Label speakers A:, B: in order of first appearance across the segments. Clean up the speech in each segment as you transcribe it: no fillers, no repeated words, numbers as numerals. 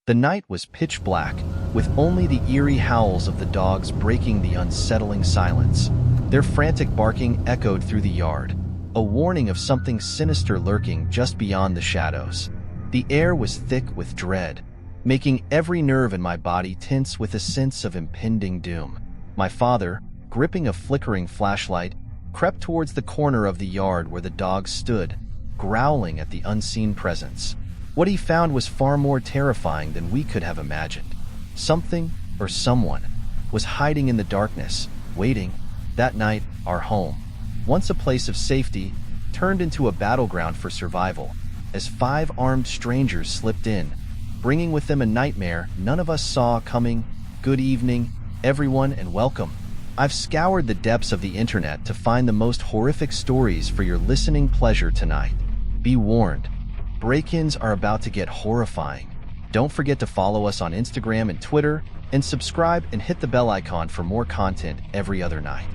A: The night was pitch black, with only the eerie howls of the dogs breaking the unsettling silence. Their frantic barking echoed through the yard, a warning of something sinister lurking just beyond the shadows. The air was thick with dread, making every nerve in my body tense with a sense of impending doom. My father, gripping a flickering flashlight, crept towards the corner of the yard where the dogs stood, growling at the unseen presence. What he found was far more terrifying than we could have imagined. Something, or someone, was hiding in the darkness, waiting. That night, our home, once a place of safety, turned into a battleground for survival, as 5 armed strangers slipped in, bringing with them a nightmare none of us saw coming. Good evening, everyone, and welcome. I've scoured the depths of the internet to find the most horrific stories for your listening pleasure tonight. Be warned, break-ins are about to get horrifying. Don't forget to follow us on Instagram and Twitter, and subscribe and hit the bell icon for more content every other night.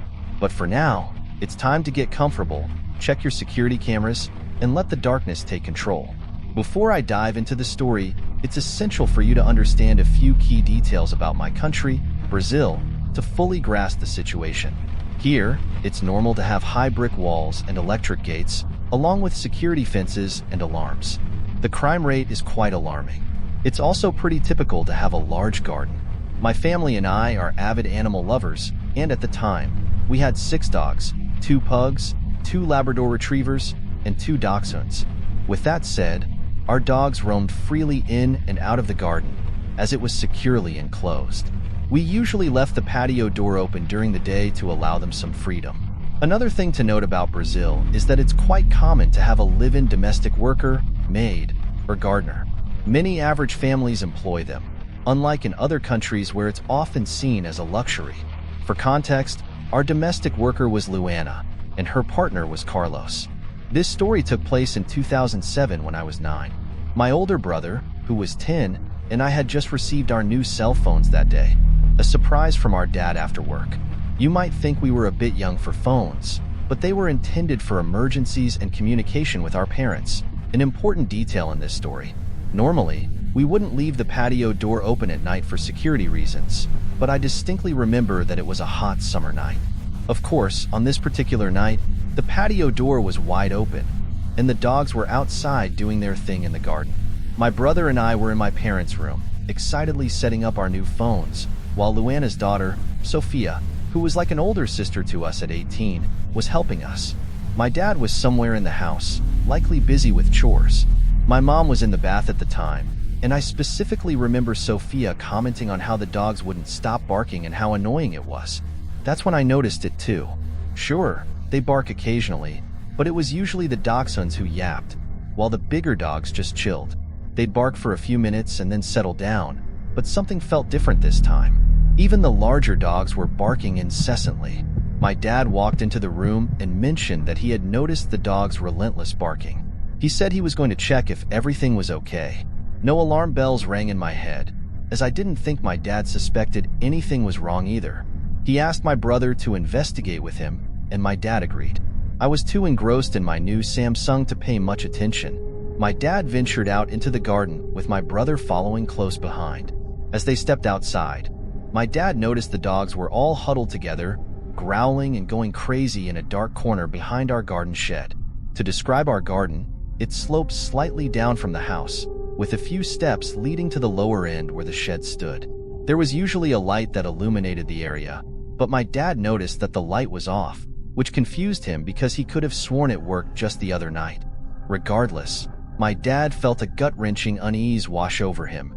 A: But for now, it's time to get comfortable, check your security cameras, and let the darkness take control. Before I dive into the story, it's essential for you to understand a few key details about my country, Brazil, to fully grasp the situation. Here, it's normal to have high brick walls and electric gates, along with security fences and alarms. The crime rate is quite alarming. It's also pretty typical to have a large garden. My family and I are avid animal lovers, and at the time, we had 6 dogs, 2 pugs, 2 Labrador retrievers, and 2 dachshunds. With that said, our dogs roamed freely in and out of the garden, as it was securely enclosed. We usually left the patio door open during the day to allow them some freedom. Another thing to note about Brazil is that it's quite common to have a live-in domestic worker, maid, or gardener. Many average families employ them, unlike in other countries where it's often seen as a luxury. For context, our domestic worker was Luana, and her partner was Carlos. This story took place in 2007 when I was 9. My older brother, who was 10, and I had just received our new cell phones that day, a surprise from our dad after work. You might think we were a bit young for phones, but they were intended for emergencies and communication with our parents, an important detail in this story. Normally, we wouldn't leave the patio door open at night for security reasons, but I distinctly remember that it was a hot summer night. Of course, on this particular night, the patio door was wide open, and the dogs were outside doing their thing in the garden. My brother and I were in my parents' room, excitedly setting up our new phones, while Luana's daughter, Sophia, who was like an older sister to us at 18, was helping us. My dad was somewhere in the house, likely busy with chores. My mom was in the bath at the time, and I specifically remember Sophia commenting on how the dogs wouldn't stop barking and how annoying it was. That's when I noticed it too. Sure, they bark occasionally, but it was usually the dachshunds who yapped, while the bigger dogs just chilled. They'd bark for a few minutes and then settle down, but something felt different this time. Even the larger dogs were barking incessantly. My dad walked into the room and mentioned that he had noticed the dogs' relentless barking. He said he was going to check if everything was okay. No alarm bells rang in my head, as I didn't think my dad suspected anything was wrong either. He asked my brother to investigate with him, and my dad agreed. I was too engrossed in my new Samsung to pay much attention. My dad ventured out into the garden with my brother following close behind. As they stepped outside, my dad noticed the dogs were all huddled together, growling and going crazy in a dark corner behind our garden shed. To describe our garden, it sloped slightly down from the house, with a few steps leading to the lower end where the shed stood. There was usually a light that illuminated the area, but my dad noticed that the light was off, which confused him because he could have sworn it worked just the other night. Regardless, my dad felt a gut-wrenching unease wash over him,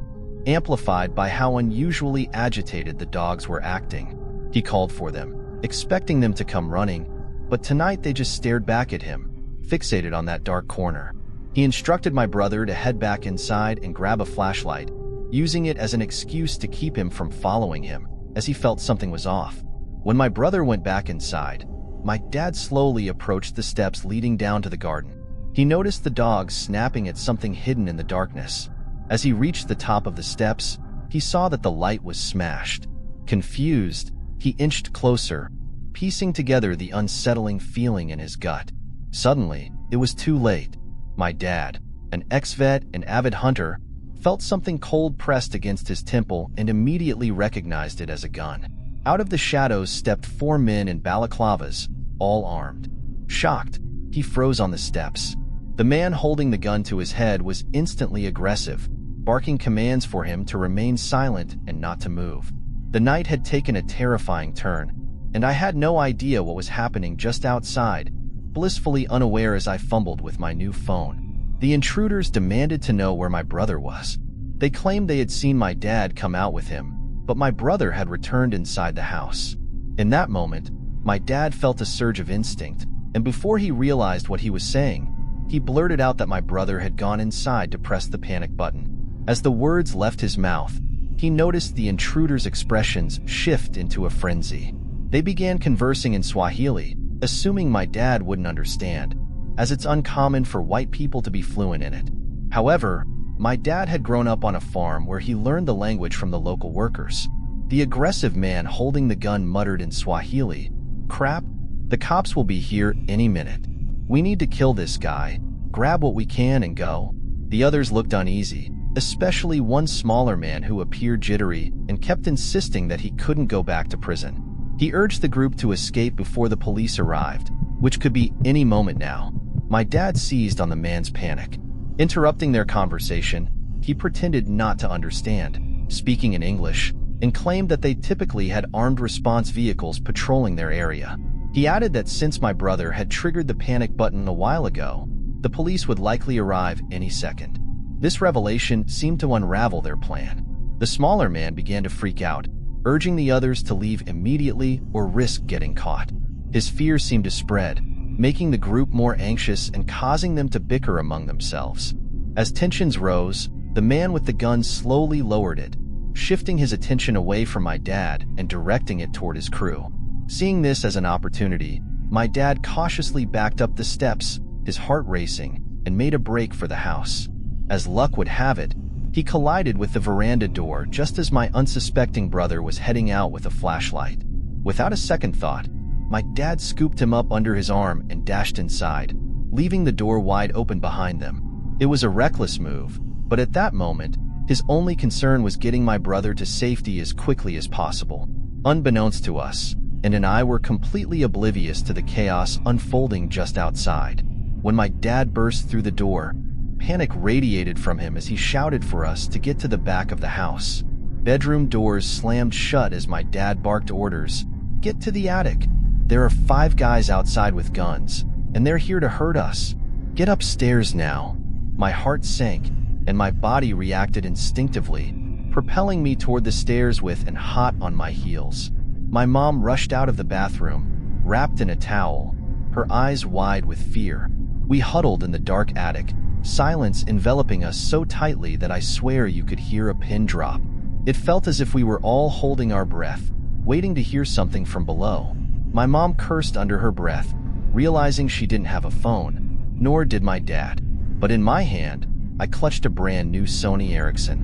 A: amplified by how unusually agitated the dogs were acting. He called for them, expecting them to come running, but tonight they just stared back at him, fixated on that dark corner. He instructed my brother to head back inside and grab a flashlight, using it as an excuse to keep him from following him, as he felt something was off. When my brother went back inside, my dad slowly approached the steps leading down to the garden. He noticed the dogs snapping at something hidden in the darkness. As he reached the top of the steps, he saw that the light was smashed. Confused, he inched closer, piecing together the unsettling feeling in his gut. Suddenly, it was too late. My dad, an ex-vet and avid hunter, felt something cold pressed against his temple and immediately recognized it as a gun. Out of the shadows stepped 4 men in balaclavas, all armed. Shocked, he froze on the steps. The man holding the gun to his head was instantly aggressive, barking commands for him to remain silent and not to move. The night had taken a terrifying turn, and I had no idea what was happening just outside, blissfully unaware as I fumbled with my new phone. The intruders demanded to know where my brother was. They claimed they had seen my dad come out with him, but my brother had returned inside the house. In that moment, my dad felt a surge of instinct, and before he realized what he was saying, he blurted out that my brother had gone inside to press the panic button. As the words left his mouth, he noticed the intruders' expressions shift into a frenzy. They began conversing in Swahili, assuming my dad wouldn't understand, as it's uncommon for white people to be fluent in it. However, my dad had grown up on a farm where he learned the language from the local workers. The aggressive man holding the gun muttered in Swahili, "Crap, the cops will be here any minute. We need to kill this guy, grab what we can and go." The others looked uneasy, especially one smaller man who appeared jittery and kept insisting that he couldn't go back to prison. He urged the group to escape before the police arrived, which could be any moment now. My dad seized on the man's panic. Interrupting their conversation, he pretended not to understand, speaking in English, and claimed that they typically had armed response vehicles patrolling their area. He added that since my brother had triggered the panic button a while ago, the police would likely arrive any second. This revelation seemed to unravel their plan. The smaller man began to freak out, urging the others to leave immediately or risk getting caught. His fear seemed to spread, making the group more anxious and causing them to bicker among themselves. As tensions rose, the man with the gun slowly lowered it, shifting his attention away from my dad and directing it toward his crew. Seeing this as an opportunity, my dad cautiously backed up the steps, his heart racing, and made a break for the house. As luck would have it, he collided with the veranda door just as my unsuspecting brother was heading out with a flashlight. Without a second thought, my dad scooped him up under his arm and dashed inside, leaving the door wide open behind them. It was a reckless move, but at that moment, his only concern was getting my brother to safety as quickly as possible. Unbeknownst to us, and I were completely oblivious to the chaos unfolding just outside. When my dad burst through the door, panic radiated from him as he shouted for us to get to the back of the house. Bedroom doors slammed shut as my dad barked orders. "Get to the attic. There are 5 guys outside with guns, and they're here to hurt us. Get upstairs now." My heart sank, and my body reacted instinctively, propelling me toward the stairs with and hot on my heels. My mom rushed out of the bathroom, wrapped in a towel, her eyes wide with fear. We huddled in the dark attic, silence enveloping us so tightly that I swear you could hear a pin drop. It felt as if we were all holding our breath, waiting to hear something from below. My mom cursed under her breath, realizing she didn't have a phone, nor did my dad. But in my hand, I clutched a brand new Sony Ericsson.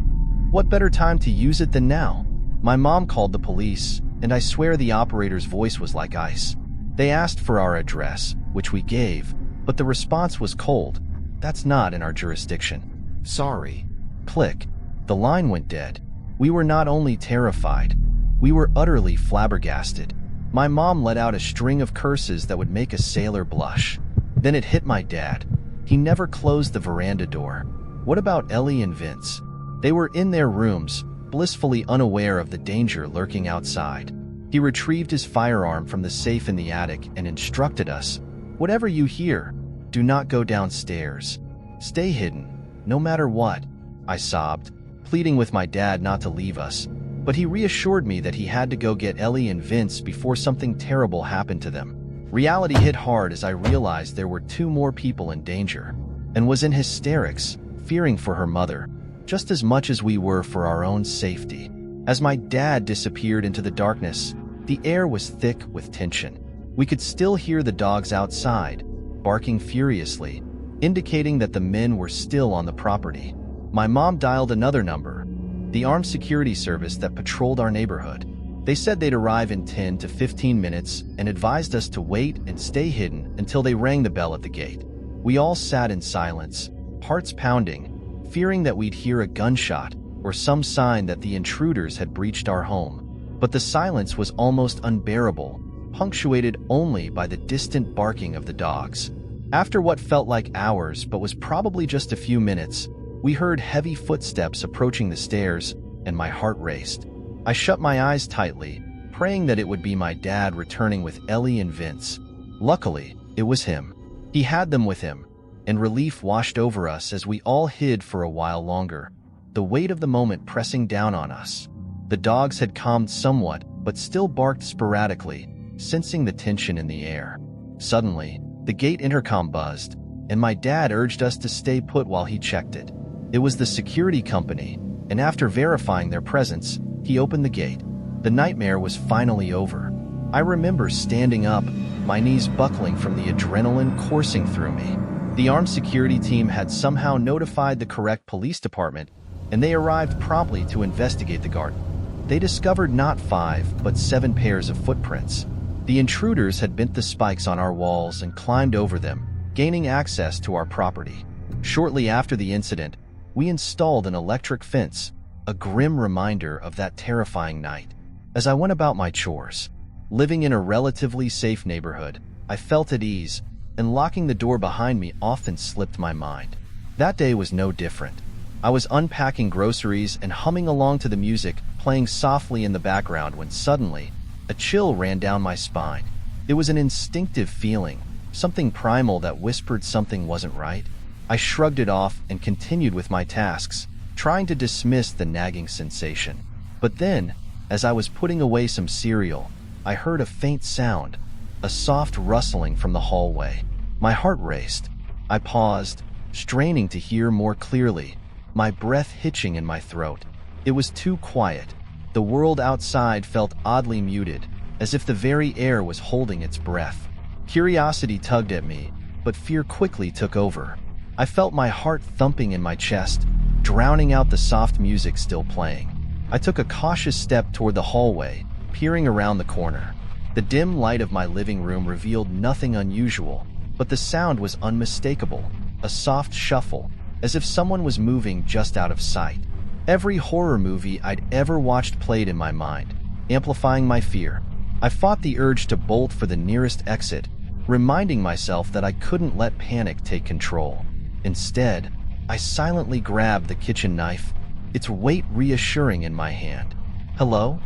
A: What better time to use it than now? My mom called the police, and I swear the operator's voice was like ice. They asked for our address, which we gave, but the response was cold. "That's not in our jurisdiction." "Sorry." Click. The line went dead. We were not only terrified, we were utterly flabbergasted. My mom let out a string of curses that would make a sailor blush. Then it hit my dad. He never closed the veranda door. What about Ellie and Vince? They were in their rooms, blissfully unaware of the danger lurking outside. He retrieved his firearm from the safe in the attic and instructed us, "Whatever you hear, do not go downstairs. Stay hidden, no matter what." I sobbed, pleading with my dad not to leave us, but he reassured me that he had to go get Ellie and Vince before something terrible happened to them. Reality hit hard as I realized there were 2 more people in danger, and was in hysterics, fearing for her mother, just as much as we were for our own safety. As my dad disappeared into the darkness, the air was thick with tension. We could still hear the dogs outside, barking furiously, indicating that the men were still on the property. My mom dialed another number, the armed security service that patrolled our neighborhood. They said they'd arrive in 10 to 15 minutes and advised us to wait and stay hidden until they rang the bell at the gate. We all sat in silence, hearts pounding, fearing that we'd hear a gunshot or some sign that the intruders had breached our home. But the silence was almost unbearable, punctuated only by the distant barking of the dogs. After what felt like hours but was probably just a few minutes, we heard heavy footsteps approaching the stairs, and my heart raced. I shut my eyes tightly, praying that it would be my dad returning with Ellie and Vince. Luckily, it was him. He had them with him, and relief washed over us as we all hid for a while longer, the weight of the moment pressing down on us. The dogs had calmed somewhat, but still barked sporadically, sensing the tension in the air. Suddenly, the gate intercom buzzed, and my dad urged us to stay put while he checked it. It was the security company, and after verifying their presence, he opened the gate. The nightmare was finally over. I remember standing up, my knees buckling from the adrenaline coursing through me. The armed security team had somehow notified the correct police department, and they arrived promptly to investigate the garden. They discovered not 5, but 7 pairs of footprints. The intruders had bent the spikes on our walls and climbed over them, gaining access to our property. Shortly after the incident, we installed an electric fence, a grim reminder of that terrifying night. As I went about my chores, living in a relatively safe neighborhood, I felt at ease, and locking the door behind me often slipped my mind. That day was no different. I was unpacking groceries and humming along to the music playing softly in the background when suddenly, a chill ran down my spine. It was an instinctive feeling, something primal that whispered something wasn't right. I shrugged it off and continued with my tasks, trying to dismiss the nagging sensation. But then, as I was putting away some cereal, I heard a faint sound, a soft rustling from the hallway. My heart raced. I paused, straining to hear more clearly, my breath hitching in my throat. It was too quiet. The world outside felt oddly muted, as if the very air was holding its breath. Curiosity tugged at me, but fear quickly took over. I felt my heart thumping in my chest, drowning out the soft music still playing. I took a cautious step toward the hallway, peering around the corner. The dim light of my living room revealed nothing unusual, but the sound was unmistakable, a soft shuffle, as if someone was moving just out of sight. Every horror movie I'd ever watched played in my mind, amplifying my fear. I fought the urge to bolt for the nearest exit, reminding myself that I couldn't let panic take control. Instead, I silently grabbed the kitchen knife, its weight reassuring in my hand. "Hello?"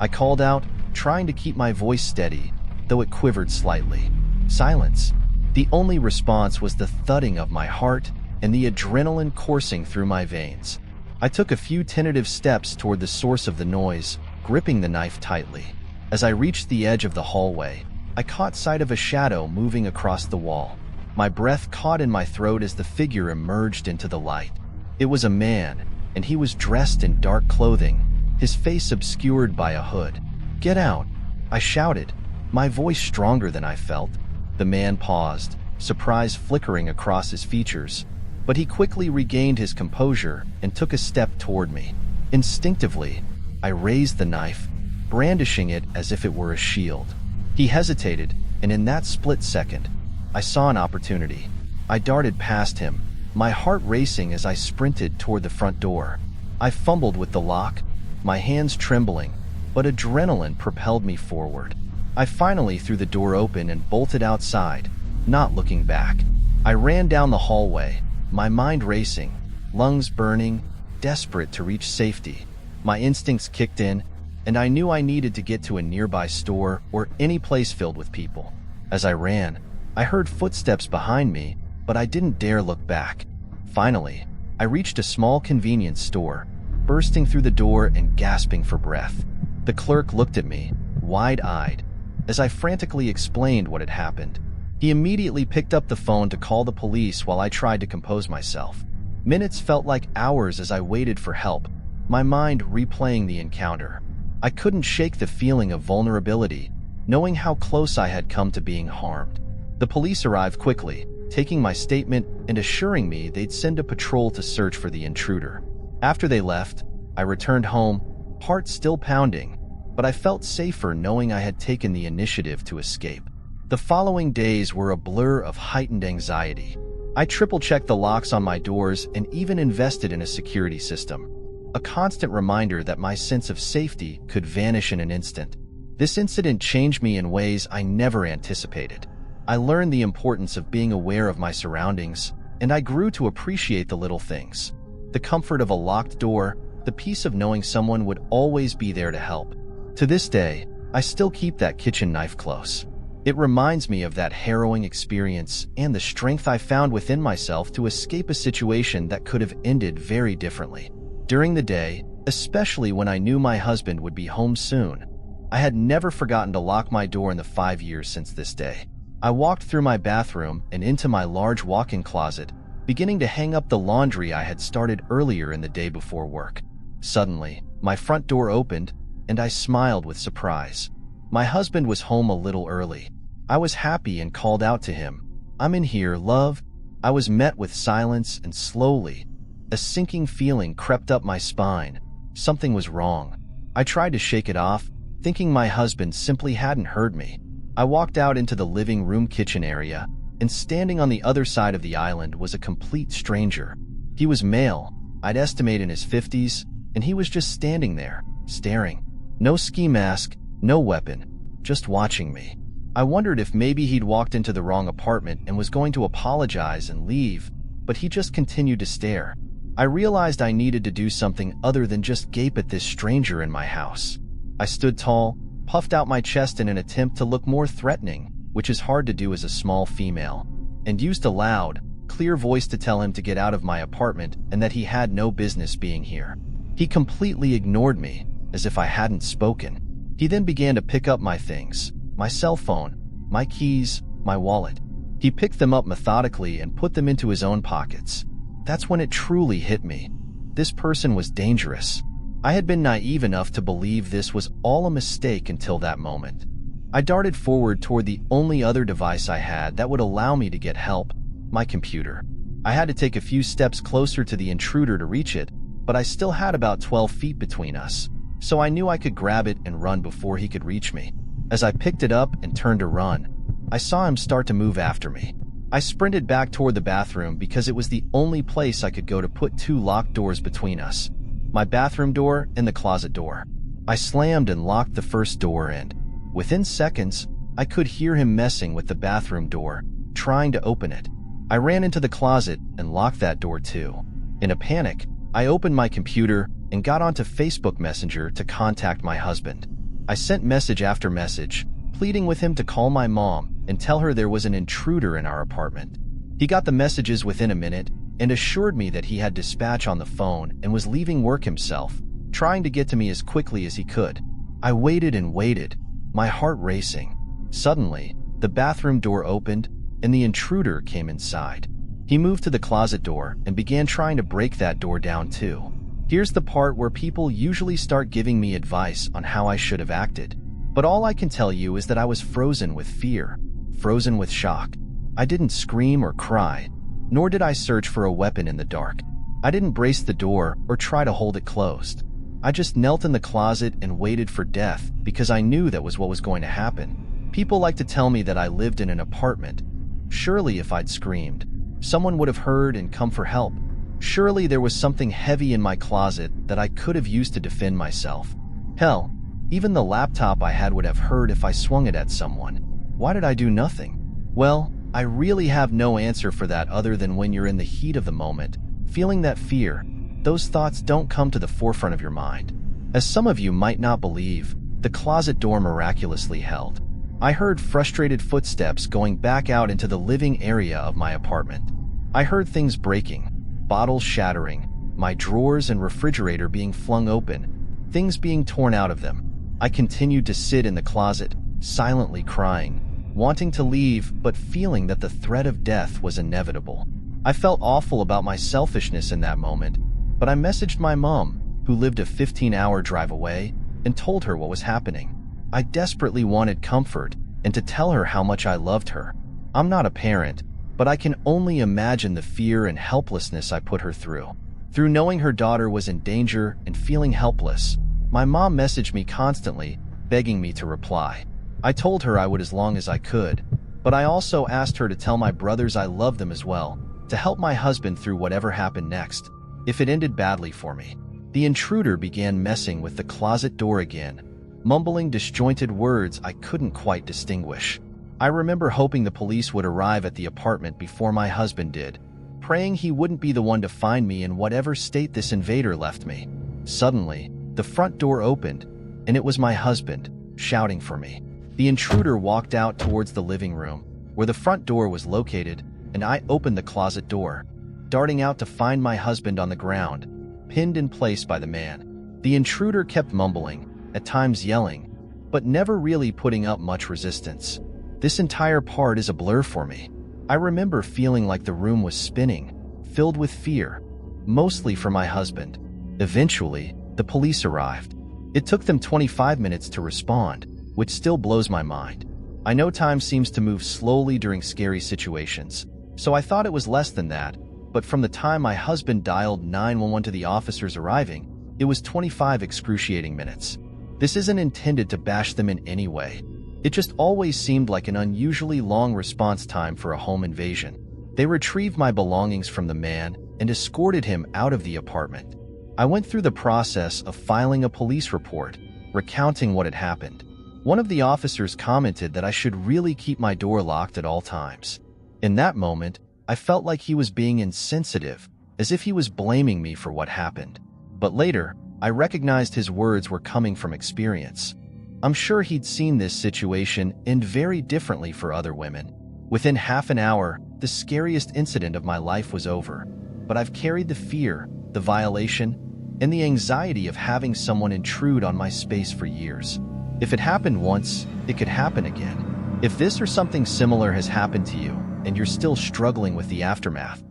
A: I called out, trying to keep my voice steady, though it quivered slightly. Silence. The only response was the thudding of my heart and the adrenaline coursing through my veins. I took a few tentative steps toward the source of the noise, gripping the knife tightly. As I reached the edge of the hallway, I caught sight of a shadow moving across the wall. My breath caught in my throat as the figure emerged into the light. It was a man, and he was dressed in dark clothing, his face obscured by a hood. "Get out!" I shouted, my voice stronger than I felt. The man paused, surprise flickering across his features, but he quickly regained his composure and took a step toward me. Instinctively, I raised the knife, brandishing it as if it were a shield. He hesitated, and in that split second, I saw an opportunity. I darted past him, my heart racing as I sprinted toward the front door. I fumbled with the lock, my hands trembling, but adrenaline propelled me forward. I finally threw the door open and bolted outside, not looking back. I ran down the hallway, my mind racing, lungs burning, desperate to reach safety. My instincts kicked in, and I knew I needed to get to a nearby store or any place filled with people. As I ran, I heard footsteps behind me, but I didn't dare look back. Finally, I reached a small convenience store, bursting through the door and gasping for breath. The clerk looked at me, wide-eyed, as I frantically explained what had happened. He immediately picked up the phone to call the police while I tried to compose myself. Minutes felt like hours as I waited for help, my mind replaying the encounter. I couldn't shake the feeling of vulnerability, knowing how close I had come to being harmed. The police arrived quickly, taking my statement and assuring me they'd send a patrol to search for the intruder. After they left, I returned home, heart still pounding, but I felt safer knowing I had taken the initiative to escape. The following days were a blur of heightened anxiety. I triple-checked the locks on my doors and even invested in a security system. A constant reminder that my sense of safety could vanish in an instant. This incident changed me in ways I never anticipated. I learned the importance of being aware of my surroundings, and I grew to appreciate the little things. The comfort of a locked door, the peace of knowing someone would always be there to help. To this day, I still keep that kitchen knife close. It reminds me of that harrowing experience and the strength I found within myself to escape a situation that could have ended very differently. During the day, especially when I knew my husband would be home soon, I had never forgotten to lock my door in the 5 years since this day. I walked through my bathroom and into my large walk-in closet, beginning to hang up the laundry I had started earlier in the day before work. Suddenly, my front door opened, and I smiled with surprise. My husband was home a little early. I was happy and called out to him, "I'm in here, love." I was met with silence, and slowly, a sinking feeling crept up my spine. Something was wrong. I tried to shake it off, thinking my husband simply hadn't heard me. I walked out into the living room kitchen area, and standing on the other side of the island was a complete stranger. He was male, I'd estimate in his 50s, and he was just standing there, staring. No ski mask, no weapon, just watching me. I wondered if maybe he'd walked into the wrong apartment and was going to apologize and leave, but he just continued to stare. I realized I needed to do something other than just gape at this stranger in my house. I stood tall, puffed out my chest in an attempt to look more threatening, which is hard to do as a small female, and used a loud, clear voice to tell him to get out of my apartment and that he had no business being here. He completely ignored me, as if I hadn't spoken. He then began to pick up my things, my cell phone, my keys, my wallet. He picked them up methodically and put them into his own pockets. That's when it truly hit me. This person was dangerous. I had been naive enough to believe this was all a mistake until that moment. I darted forward toward the only other device I had that would allow me to get help, my computer. I had to take a few steps closer to the intruder to reach it, but I still had about 12 feet between us, so I knew I could grab it and run before he could reach me. As I picked it up and turned to run, I saw him start to move after me. I sprinted back toward the bathroom because it was the only place I could go to put two locked doors between us, my bathroom door and the closet door. I slammed and locked the first door, and within seconds, I could hear him messing with the bathroom door, trying to open it. I ran into the closet and locked that door too. In a panic, I opened my computer and got onto Facebook Messenger to contact my husband. I sent message after message, pleading with him to call my mom and tell her there was an intruder in our apartment. He got the messages within a minute and assured me that he had dispatch on the phone and was leaving work himself, trying to get to me as quickly as he could. I waited and waited, my heart racing. Suddenly, the bathroom door opened and the intruder came inside. He moved to the closet door and began trying to break that door down too. Here's the part where people usually start giving me advice on how I should have acted. But all I can tell you is that I was frozen with fear, frozen with shock. I didn't scream or cry, nor did I search for a weapon in the dark. I didn't brace the door or try to hold it closed. I just knelt in the closet and waited for death because I knew that was what was going to happen. People like to tell me that I lived in an apartment. Surely if I'd screamed, someone would have heard and come for help. Surely there was something heavy in my closet that I could have used to defend myself. Hell, even the laptop I had would have heard if I swung it at someone. Why did I do nothing? Well, I really have no answer for that other than when you're in the heat of the moment, feeling that fear, those thoughts don't come to the forefront of your mind. As some of you might not believe, the closet door miraculously held. I heard frustrated footsteps going back out into the living area of my apartment. I heard things breaking, bottles shattering, my drawers and refrigerator being flung open, things being torn out of them. I continued to sit in the closet, silently crying, wanting to leave but feeling that the threat of death was inevitable. I felt awful about my selfishness in that moment, but I messaged my mom, who lived a 15-hour drive away, and told her what was happening. I desperately wanted comfort and to tell her how much I loved her. I'm not a parent, but I can only imagine the fear and helplessness I put her through. Through knowing her daughter was in danger and feeling helpless, my mom messaged me constantly, begging me to reply. I told her I would as long as I could, but I also asked her to tell my brothers I loved them as well, to help my husband through whatever happened next, if it ended badly for me. The intruder began messing with the closet door again, mumbling disjointed words I couldn't quite distinguish. I remember hoping the police would arrive at the apartment before my husband did, praying he wouldn't be the one to find me in whatever state this invader left me. Suddenly, the front door opened, and it was my husband, shouting for me. The intruder walked out towards the living room, where the front door was located, and I opened the closet door, darting out to find my husband on the ground, pinned in place by the man. The intruder kept mumbling, at times yelling, but never really putting up much resistance. This entire part is a blur for me. I remember feeling like the room was spinning, filled with fear, mostly for my husband. Eventually, the police arrived. It took them 25 minutes to respond, which still blows my mind. I know time seems to move slowly during scary situations, so I thought it was less than that, but from the time my husband dialed 911 to the officers arriving, it was 25 excruciating minutes. This isn't intended to bash them in any way. It just always seemed like an unusually long response time for a home invasion. They retrieved my belongings from the man and escorted him out of the apartment. I went through the process of filing a police report, recounting what had happened. One of the officers commented that I should really keep my door locked at all times. In that moment, I felt like he was being insensitive, as if he was blaming me for what happened. But later, I recognized his words were coming from experience. I'm sure he'd seen this situation end very differently for other women. Within half an hour, the scariest incident of my life was over, but I've carried the fear, the violation, and the anxiety of having someone intrude on my space for years. If it happened once, it could happen again. If this or something similar has happened to you, and you're still struggling with the aftermath,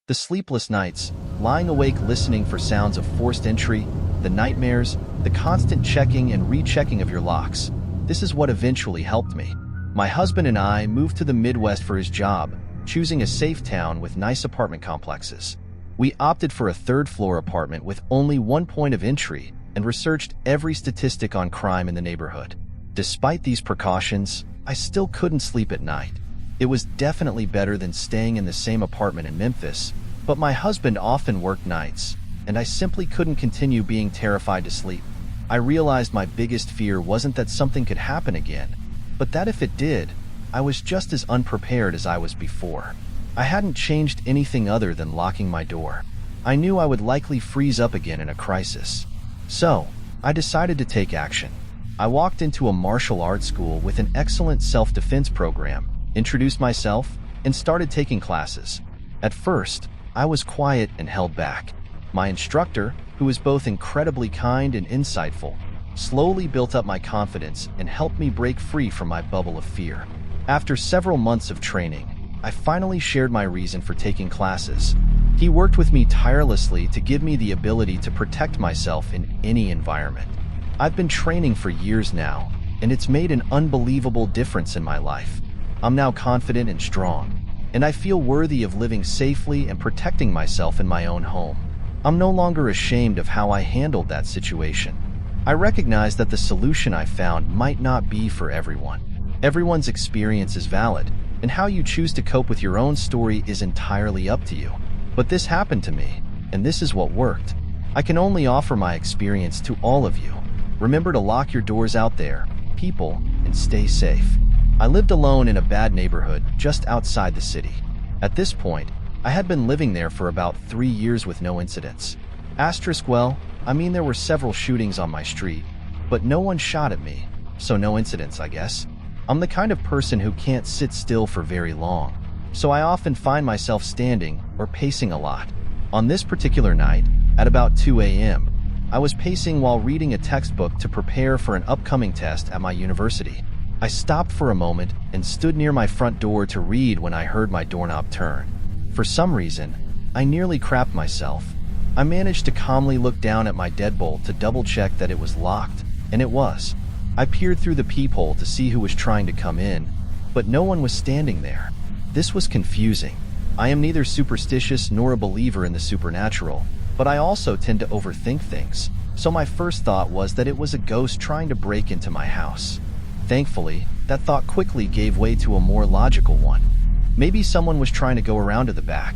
A: the sleepless nights, lying awake listening for sounds of forced entry, the nightmares, the constant checking and rechecking of your locks, this is what eventually helped me. My husband and I moved to the Midwest for his job, choosing a safe town with nice apartment complexes. We opted for a third-floor apartment with only one point of entry and researched every statistic on crime in the neighborhood. Despite these precautions, I still couldn't sleep at night. It was definitely better than staying in the same apartment in Memphis, but my husband often worked nights, and I simply couldn't continue being terrified to sleep. I realized my biggest fear wasn't that something could happen again, but that if it did, I was just as unprepared as I was before. I hadn't changed anything other than locking my door. I knew I would likely freeze up again in a crisis. So, I decided to take action. I walked into a martial arts school with an excellent self-defense program, introduced myself, and started taking classes. At first, I was quiet and held back. My instructor, who was both incredibly kind and insightful, slowly built up my confidence and helped me break free from my bubble of fear. After several months of training, I finally shared my reason for taking classes. He worked with me tirelessly to give me the ability to protect myself in any environment. I've been training for years now, and it's made an unbelievable difference in my life. I'm now confident and strong, and I feel worthy of living safely and protecting myself in my own home. I'm no longer ashamed of how I handled that situation. I recognize that the solution I found might not be for everyone. Everyone's experience is valid, and how you choose to cope with your own story is entirely up to you. But this happened to me, and this is what worked. I can only offer my experience to all of you. Remember to lock your doors out there, people, and stay safe. I lived alone in a bad neighborhood just outside the city. At this point, I had been living there for about 3 years with no incidents. Well, I mean there were several shootings on my street, but no one shot at me, so no incidents, I guess. I'm the kind of person who can't sit still for very long, so I often find myself standing or pacing a lot. On this particular night, at about 2 a.m., I was pacing while reading a textbook to prepare for an upcoming test at my university. I stopped for a moment and stood near my front door to read when I heard my doorknob turn. For some reason, I nearly crapped myself. I managed to calmly look down at my deadbolt to double-check that it was locked, and it was. I peered through the peephole to see who was trying to come in, but no one was standing there. This was confusing. I am neither superstitious nor a believer in the supernatural, but I also tend to overthink things, so my first thought was that it was a ghost trying to break into my house. Thankfully, that thought quickly gave way to a more logical one. Maybe someone was trying to go around to the back.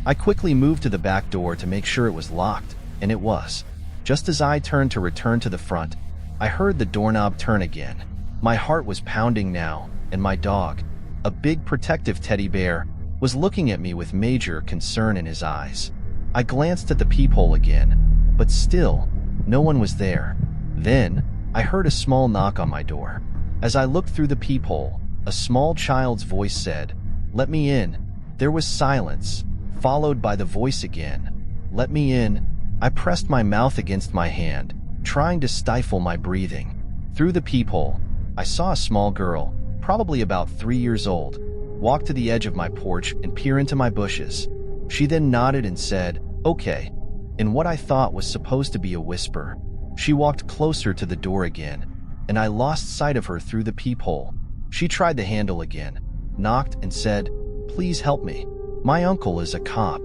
A: I quickly moved to the back door to make sure it was locked, and it was. Just as I turned to return to the front, I heard the doorknob turn again. My heart was pounding now, and my dog, a big protective teddy bear, was looking at me with major concern in his eyes. I glanced at the peephole again, but still, no one was there. Then, I heard a small knock on my door. As I looked through the peephole, a small child's voice said, "Let me in." There was silence, followed by the voice again, "Let me in." I pressed my mouth against my hand, trying to stifle my breathing. Through the peephole, I saw a small girl, probably about 3 years old, walk to the edge of my porch and peer into my bushes. She then nodded and said, "Okay," in what I thought was supposed to be a whisper. She walked closer to the door again, and I lost sight of her through the peephole. She tried the handle again, knocked and said, "Please help me. My uncle is a cop."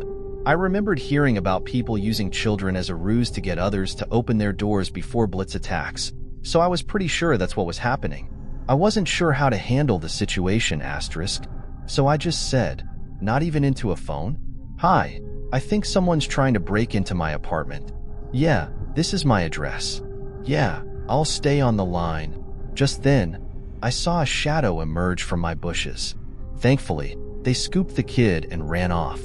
A: I remembered hearing about people using children as a ruse to get others to open their doors before blitz attacks, so I was pretty sure that's what was happening. I wasn't sure how to handle the situation, so I just said, not even into a phone, "Hi, I think someone's trying to break into my apartment. Yeah, this is my address. Yeah, I'll stay on the line." Just then, I saw a shadow emerge from my bushes. Thankfully, they scooped the kid and ran off.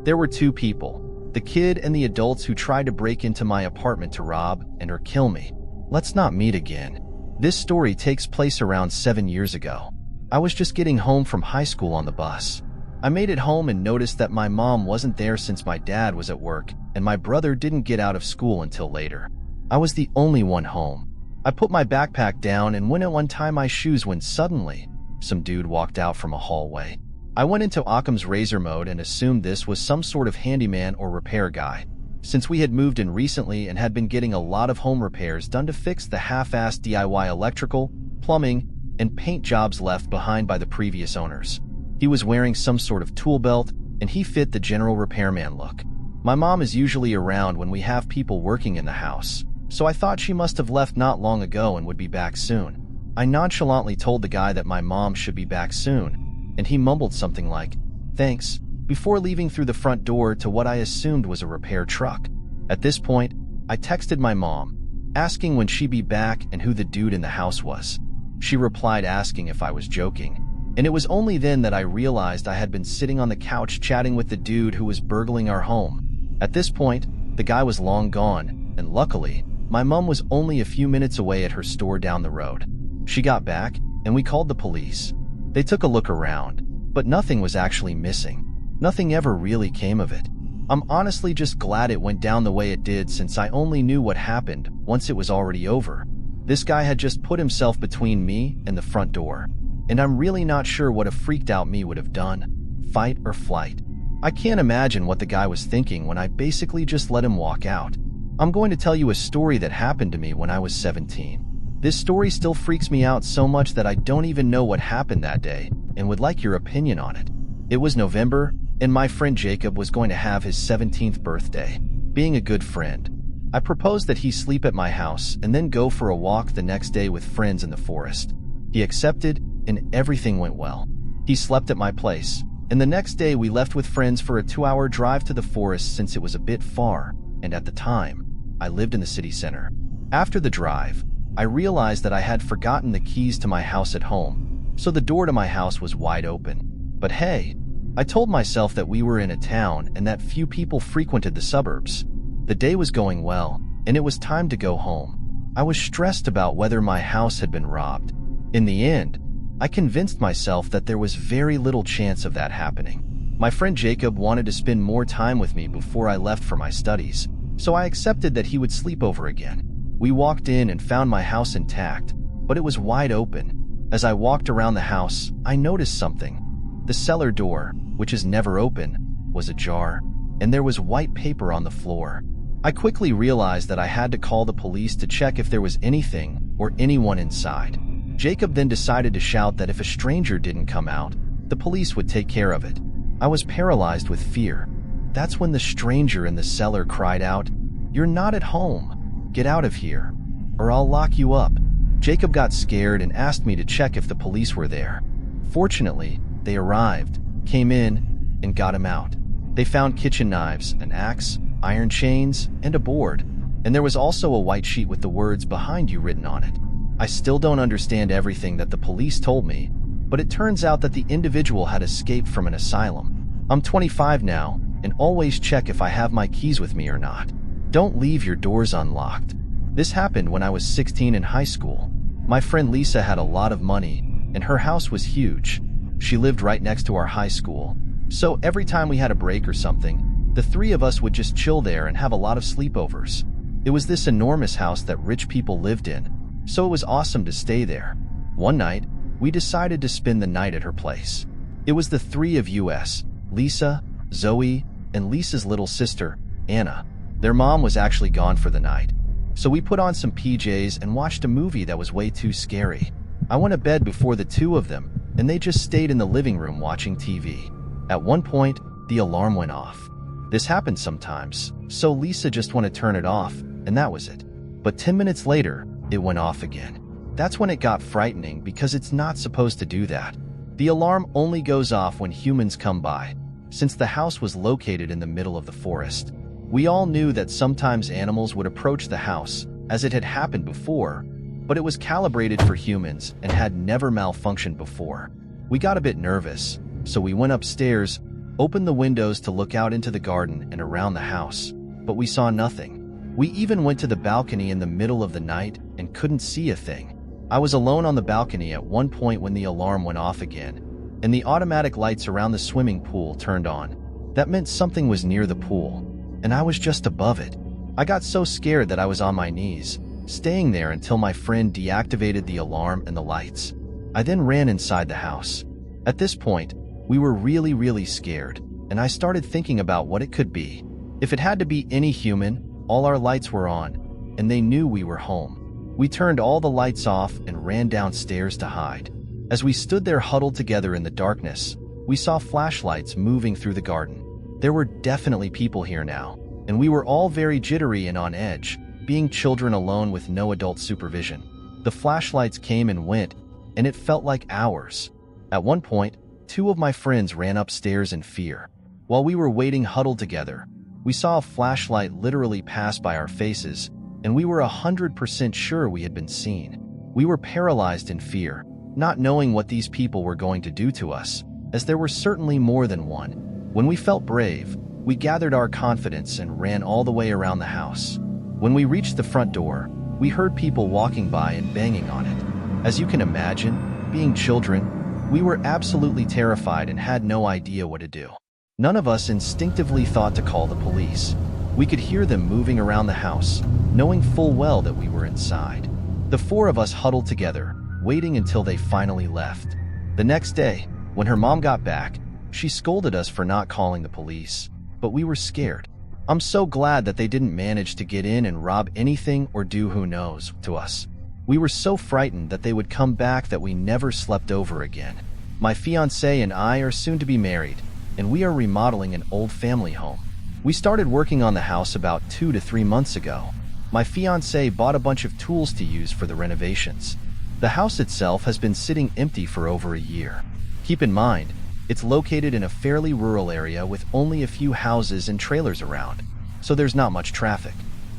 A: There were 2 people, the kid and the adults who tried to break into my apartment to rob and or kill me. Let's not meet again. This story takes place around 7 years ago. I was just getting home from high school on the bus. I made it home and noticed that my mom wasn't there since my dad was at work and my brother didn't get out of school until later. I was the only one home. I put my backpack down and went to untie my shoes when suddenly, some dude walked out from a hallway. I went into Occam's razor mode and assumed this was some sort of handyman or repair guy, since we had moved in recently and had been getting a lot of home repairs done to fix the half-assed DIY electrical, plumbing, and paint jobs left behind by the previous owners. He was wearing some sort of tool belt, and he fit the general repairman look. My mom is usually around when we have people working in the house, so I thought she must have left not long ago and would be back soon. I nonchalantly told the guy that my mom should be back soon, and he mumbled something like, "Thanks," before leaving through the front door to what I assumed was a repair truck. At this point, I texted my mom, asking when she'd be back and who the dude in the house was. She replied asking if I was joking, and it was only then that I realized I had been sitting on the couch chatting with the dude who was burgling our home. At this point, the guy was long gone, and luckily, my mom was only a few minutes away at her store down the road. She got back, and we called the police. They took a look around, but nothing was actually missing. Nothing ever really came of it. I'm honestly just glad it went down the way it did, since I only knew what happened once it was already over. This guy had just put himself between me and the front door, and I'm really not sure what a freaked out me would have done, fight or flight. I can't imagine what the guy was thinking when I basically just let him walk out. I'm going to tell you a story that happened to me when I was 17. This story still freaks me out so much that I don't even know what happened that day and would like your opinion on it. It was November, and my friend Jacob was going to have his 17th birthday. Being a good friend, I proposed that he sleep at my house and then go for a walk the next day with friends in the forest. He accepted, and everything went well. He slept at my place, and the next day we left with friends for a 2-hour drive to the forest since it was a bit far, and at the time, I lived in the city center. After the drive, I realized that I had forgotten the keys to my house at home, so the door to my house was wide open. But hey, I told myself that we were in a town and that few people frequented the suburbs. The day was going well, and it was time to go home. I was stressed about whether my house had been robbed. In the end, I convinced myself that there was very little chance of that happening. My friend Jacob wanted to spend more time with me before I left for my studies, so I accepted that he would sleep over again. We walked in and found my house intact, but it was wide open. As I walked around the house, I noticed something. The cellar door, which is never open, was ajar, and there was white paper on the floor. I quickly realized that I had to call the police to check if there was anything or anyone inside. Jacob then decided to shout that if a stranger didn't come out, the police would take care of it. I was paralyzed with fear. That's when the stranger in the cellar cried out, "You're not at home. Get out of here, or I'll lock you up." Jacob got scared and asked me to check if the police were there. Fortunately, they arrived, came in, and got him out. They found kitchen knives, an axe, iron chains, and a board. And there was also a white sheet with the words "behind you" written on it. I still don't understand everything that the police told me, but it turns out that the individual had escaped from an asylum. I'm 25 now, and always check if I have my keys with me or not. Don't leave your doors unlocked. This happened when I was 16 in high school. My friend Lisa had a lot of money, and her house was huge. She lived right next to our high school. So every time we had a break or something, the three of us would just chill there and have a lot of sleepovers. It was this enormous house that rich people lived in, so it was awesome to stay there. One night, we decided to spend the night at her place. It was the three of us, Lisa, Zoe, and Lisa's little sister, Anna. Their mom was actually gone for the night. So we put on some PJs and watched a movie that was way too scary. I went to bed before the two of them, and they just stayed in the living room watching TV. At one point, the alarm went off. This happens sometimes, so Lisa just wanted to turn it off, and that was it. But 10 minutes later, it went off again. That's when it got frightening because it's not supposed to do that. The alarm only goes off when humans come by, since the house was located in the middle of the forest. We all knew that sometimes animals would approach the house, as it had happened before, but it was calibrated for humans and had never malfunctioned before. We got a bit nervous, so we went upstairs, opened the windows to look out into the garden and around the house, but we saw nothing. We even went to the balcony in the middle of the night and couldn't see a thing. I was alone on the balcony at one point when the alarm went off again, and the automatic lights around the swimming pool turned on. That meant something was near the pool, and I was just above it. I got so scared that I was on my knees, staying there until my friend deactivated the alarm and the lights. I then ran inside the house. At this point, we were really scared, and I started thinking about what it could be. If it had to be any human, all our lights were on, and they knew we were home. We turned all the lights off and ran downstairs to hide. As we stood there huddled together in the darkness, we saw flashlights moving through the garden. There were definitely people here now, and we were all very jittery and on edge, being children alone with no adult supervision. The flashlights came and went, and it felt like hours. At one point, two of my friends ran upstairs in fear. While we were waiting huddled together, we saw a flashlight literally pass by our faces, and we were 100% sure we had been seen. We were paralyzed in fear, not knowing what these people were going to do to us, as there were certainly more than one. When we felt brave, we gathered our confidence and ran all the way around the house. When we reached the front door, we heard people walking by and banging on it. As you can imagine, being children, we were absolutely terrified and had no idea what to do. None of us instinctively thought to call the police. We could hear them moving around the house, knowing full well that we were inside. The four of us huddled together, waiting until they finally left. The next day, when her mom got back, she scolded us for not calling the police, but we were scared. I'm so glad that they didn't manage to get in and rob anything or do who knows to us. We were so frightened that they would come back that we never slept over again. My fiancé and I are soon to be married, and we are remodeling an old family home. We started working on the house about 2 to 3 months ago. My fiancé bought a bunch of tools to use for the renovations. The house itself has been sitting empty for over a year. Keep in mind, it's located in a fairly rural area with only a few houses and trailers around, so there's not much traffic.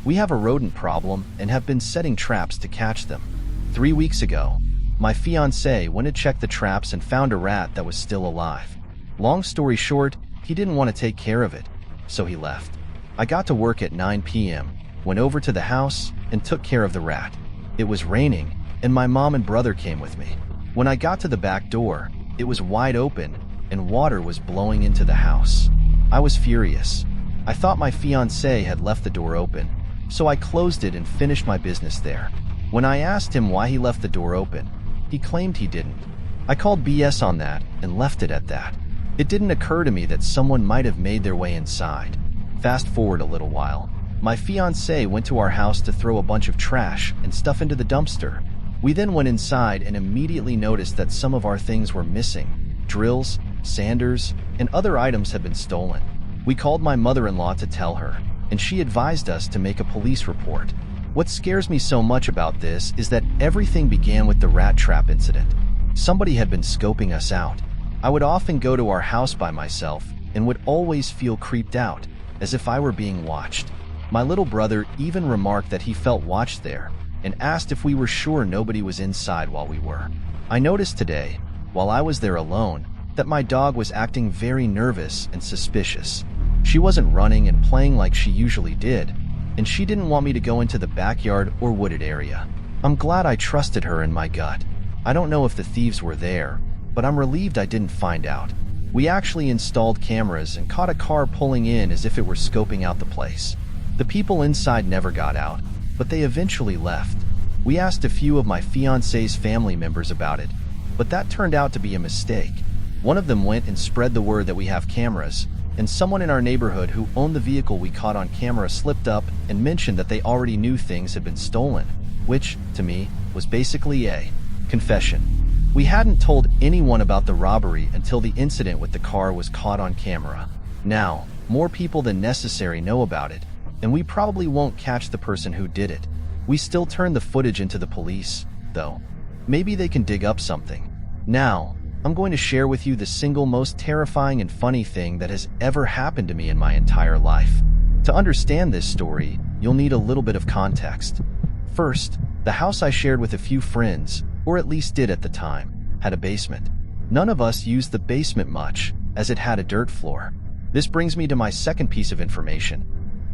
A: We have a rodent problem and have been setting traps to catch them. 3 weeks ago, my fiancé went to check the traps and found a rat that was still alive. Long story short, he didn't want to take care of it, so he left. I got to work at 9 p.m., went over to the house, and took care of the rat. It was raining, and my mom and brother came with me. When I got to the back door, it was wide open, and water was blowing into the house. I was furious. I thought my fiancé had left the door open, so I closed it and finished my business there. When I asked him why he left the door open, he claimed he didn't. I called BS on that and left it at that. It didn't occur to me that someone might have made their way inside. Fast forward a little while. My fiancé went to our house to throw a bunch of trash and stuff into the dumpster. We then went inside and immediately noticed that some of our things were missing. Drills, sanders, and other items had been stolen. We called my mother-in-law to tell her, and she advised us to make a police report. What scares me so much about this is that everything began with the rat trap incident. Somebody had been scoping us out. I would often go to our house by myself, and would always feel creeped out, as if I were being watched. My little brother even remarked that he felt watched there, and asked if we were sure nobody was inside while we were. I noticed today, while I was there alone, that my dog was acting very nervous and suspicious. She wasn't running and playing like she usually did, and she didn't want me to go into the backyard or wooded area. I'm glad I trusted her in my gut. I don't know if the thieves were there, but I'm relieved I didn't find out. We actually installed cameras and caught a car pulling in as if it were scoping out the place. The people inside never got out, but they eventually left. We asked a few of my fiance's family members about it, but that turned out to be a mistake. One of them went and spread the word that we have cameras, and someone in our neighborhood who owned the vehicle we caught on camera slipped up and mentioned that they already knew things had been stolen, which, to me, was basically a confession. We hadn't told anyone about the robbery until the incident with the car was caught on camera. Now, more people than necessary know about it, and we probably won't catch the person who did it. We still turn the footage into the police, though. Maybe they can dig up something. Now, I'm going to share with you the single most terrifying and funny thing that has ever happened to me in my entire life. To understand this story, you'll need a little bit of context. First, the house I shared with a few friends, or at least did at the time, had a basement. None of us used the basement much, as it had a dirt floor. This brings me to my second piece of information.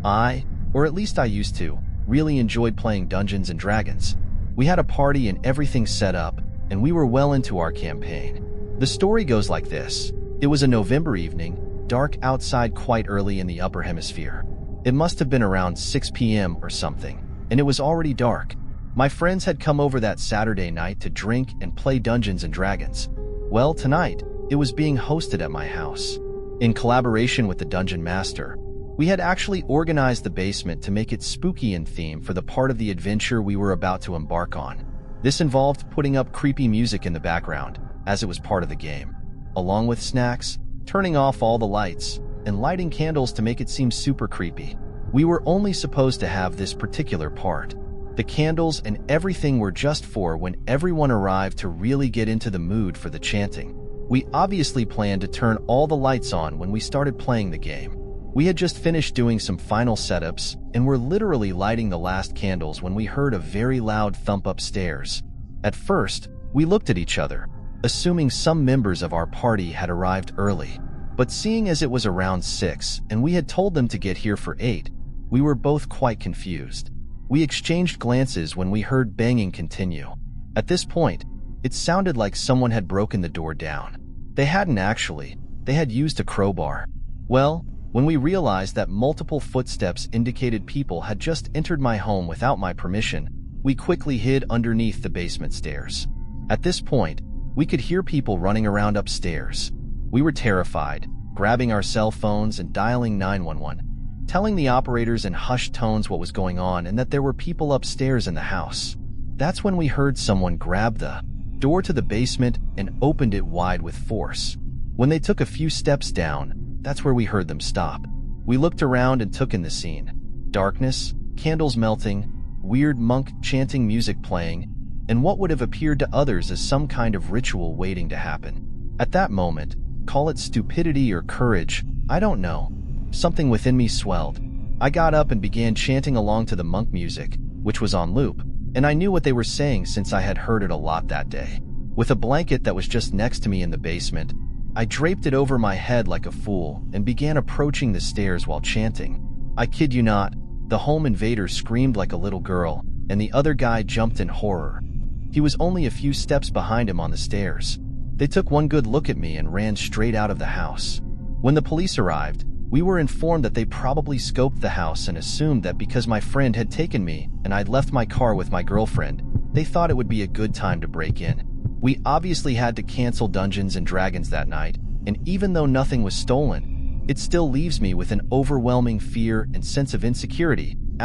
A: I, or at least I used to, really enjoyed playing Dungeons and Dragons. We had a party and everything set up, and we were well into our campaign. The story goes like this. It was a November evening, dark outside quite early in the upper hemisphere. It must have been around 6 p.m. or something, and it was already dark. My friends had come over that Saturday night to drink and play Dungeons and Dragons. Well, tonight, it was being hosted at my house. In collaboration with the Dungeon Master, we had actually organized the basement to make it spooky in theme for the part of the adventure we were about to embark on. This involved putting up creepy music in the background, as it was part of the game, along with snacks, turning off all the lights, and lighting candles to make it seem super creepy. We were only supposed to have this particular part. The candles and everything were just for when everyone arrived to really get into the mood for the chanting. We obviously planned to turn all the lights on when we started playing the game. We had just finished doing some final setups and were literally lighting the last candles when we heard a very loud thump upstairs. At first, we looked at each other, assuming some members of our party had arrived early. But seeing as it was around 6 and we had told them to get here for 8, we were both quite confused. We exchanged glances when we heard banging continue. At this point, it sounded like someone had broken the door down. They hadn't actually. They had used a crowbar. Well, when we realized that multiple footsteps indicated people had just entered my home without my permission, we quickly hid underneath the basement stairs. At this point, we could hear people running around upstairs. We were terrified, grabbing our cell phones and dialing 911, telling the operators in hushed tones what was going on and that there were people upstairs in the house. That's when we heard someone grab the door to the basement and opened it wide with force. When they took a few steps down, that's where we heard them stop. We looked around and took in the scene. Darkness, candles melting, weird monk chanting music playing, and what would have appeared to others as some kind of ritual waiting to happen. At that moment, call it stupidity or courage, I don't know. Something within me swelled. I got up and began chanting along to the monk music, which was on loop, and I knew what they were saying since I had heard it a lot that day. With a blanket that was just next to me in the basement, I draped it over my head like a fool and began approaching the stairs while chanting. I kid you not, the home invader screamed like a little girl, and the other guy jumped in horror. He was only a few steps behind him on the stairs. They took one good look at me and ran straight out of the house. When the police arrived, we were informed that they probably scoped the house and assumed that because my friend had taken me and I'd left my car with my girlfriend, they thought it would be a good time to break in. We obviously had to cancel Dungeons and Dragons that night, and even though nothing was stolen, it still leaves me with an overwhelming fear and sense of insecurity, ***.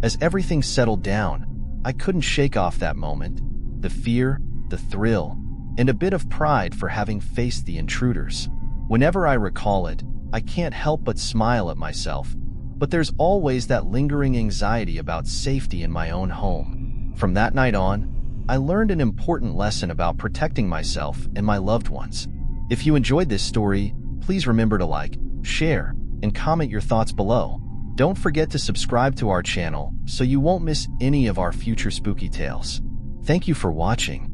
A: As everything settled down, I couldn't shake off that moment, the fear, the thrill, and a bit of pride for having faced the intruders. Whenever I recall it, I can't help but smile at myself, but there's always that lingering anxiety about safety in my own home. From that night on, I learned an important lesson about protecting myself and my loved ones. If you enjoyed this story, Please remember to like, share, and comment your thoughts below. Don't forget to subscribe to our channel so you won't miss any of our future spooky tales. Thank you for watching.